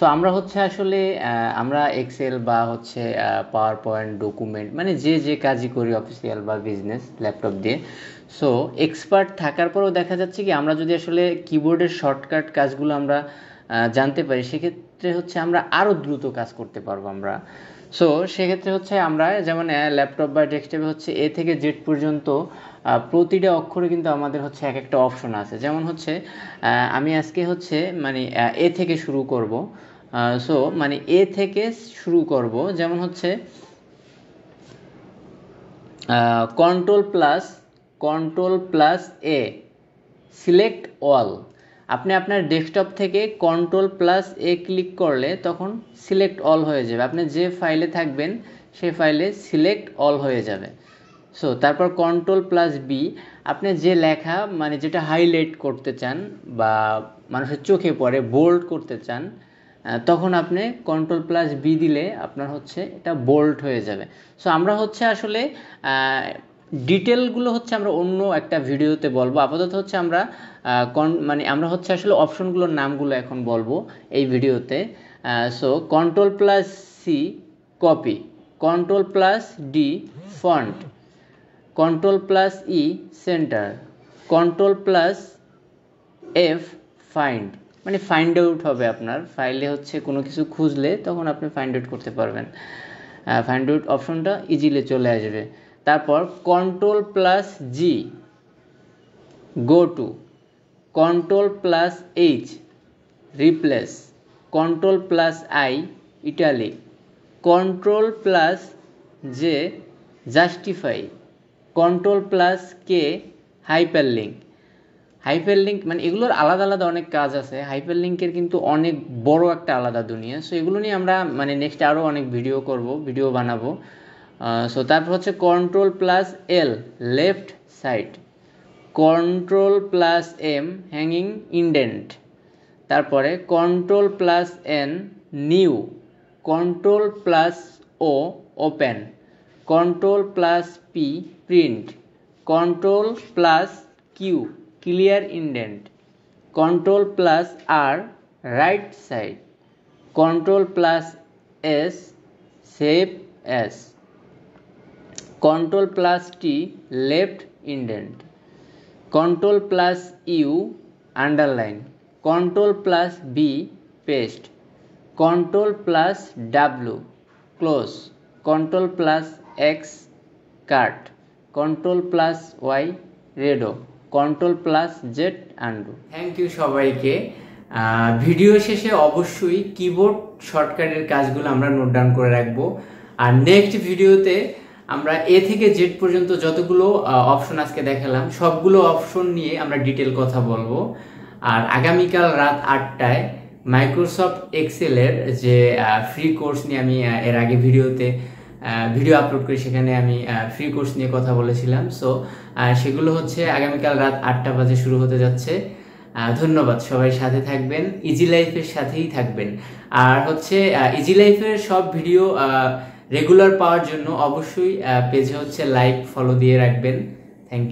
So আমরা হচ্ছে আসলে আমরা এক্সেল বা হচ্ছে পাওয়ার পয়েন্ট ডকুমেন্ট মানে যে কাজই করি অফিসিয়াল বা বিজনেস ল্যাপটপ দিয়ে, সো এক্সপার্ট থাকার পরেও দেখা যাচ্ছে কি আমরা যদি আসলে কিবোর্ডের শর্টকাট কাজগুলো আমরা জানতে পারি, সেক্ষেত্রে হচ্ছে আমরা আরও দ্রুত কাজ করতে পারবো আমরা। সো সেক্ষেত্রে হচ্ছে আমরা যেমন ল্যাপটপ বা ডেস্কটপে হচ্ছে এ থেকে জেড পর্যন্ত প্রতিটা অক্ষরে কিন্তু আমাদের হচ্ছে এক একটা অপশন আছে। যেমন হচ্ছে আমি আজকে হচ্ছে মানে এ থেকে শুরু করব। সো মানে এ থেকে শুরু করব, যেমন হচ্ছে control plus A select all. আপনি আপনার ডেস্কটপ থেকে কন্ট্রোল প্লাস এ ক্লিক করলে তখন সিলেক্ট অল হয়ে যাবে, আপনি যে ফাইলে থাকবেন সেই ফাইলে সিলেক্ট অল হয়ে যাবে। সো তারপর কন্ট্রোল প্লাস বি, আপনি যে লেখা মানে যেটা হাইলাইট করতে চান বা মানুষের চোখে পড়ে বোল্ড করতে চান, তখন আপনি কন্ট্রোল প্লাস বি দিলে আপনার হচ্ছে এটা বোল্ড হয়ে যাবে। সো আমরা হচ্ছে আসলে ডিটেলগুলো হচ্ছে আমরা অন্য একটা ভিডিওতে বলবো। আপাতত হচ্ছে আমরা মানে আমরা হচ্ছে আসলে অপশনগুলোর নামগুলো এখন বলবো এই ভিডিওতে। So control plus C copy, control plus D font, control plus E centre, control plus F find, মানে ফাইন্ড আউট হবে আপনার ফাইলে হচ্ছে কোনো কিছু খুঁজলে তখন আপনি ফাইন্ড আউট করতে পারবেন, ফাইন্ড আউট অপশনটা ইজিলি চলে আসবে। তারপর control plus G go to, control plus H replace, control plus I italic, control plus J justify, control plus K hyperlink. Hyperlink মানে এগুলোর আলাদা আলাদা অনেক কাজ আছে, হাইপারলিঙ্কের কিন্তু অনেক বড় একটা আলাদা দুনিয়া। সো এগুলো নিয়ে আমরা মানে নেক্সট আরও অনেক ভিডিও বানাবো। সো তারপর হচ্ছে control plus L left side, control plus M hanging indent, তারপরে control plus N new, control plus O open, control plus P print, control plus Q clear indent, control plus R right side, control plus S save S, control plus T left indent, control plus U underline, control plus B paste, control plus W close, control plus X cut, control plus Y redo, control plus Z undo. Thank you সবাইকে। Video শেষে অবশ্যই keyboard শর্টকাটের কাজগুলো আমরা note down করে রাখবো। আর next ভিডিওতে আমরা এ থেকে জেড পর্যন্ত যতগুলো অপশন আজকে দেখালাম সবগুলো অপশন নিয়ে আমরা ডিটেল কথা বলবো। আর আগামীকাল রাত 8টায় মাইক্রোসফট এক্সেলের যে ফ্রি কোর্স নিয়ে আমি এর আগে ভিডিও আপলোড করি, সেখানে আমি ফ্রি কোর্স নিয়ে কথা বলেছিলাম। সো সেগুলো হচ্ছে আগামীকাল রাত 8টা বাজে শুরু হতে যাচ্ছে। ধন্যবাদ, সবাই সাথে থাকবেন, ইজি লাইফের সাথেই থাকবেন। আর হচ্ছে ইজি লাইফের সব ভিডিও রেগুলার পাওয়ার জন্য অবশ্যই পেজে হচ্ছে লাইক ফলো দিয়ে রাখবেন। Thank you.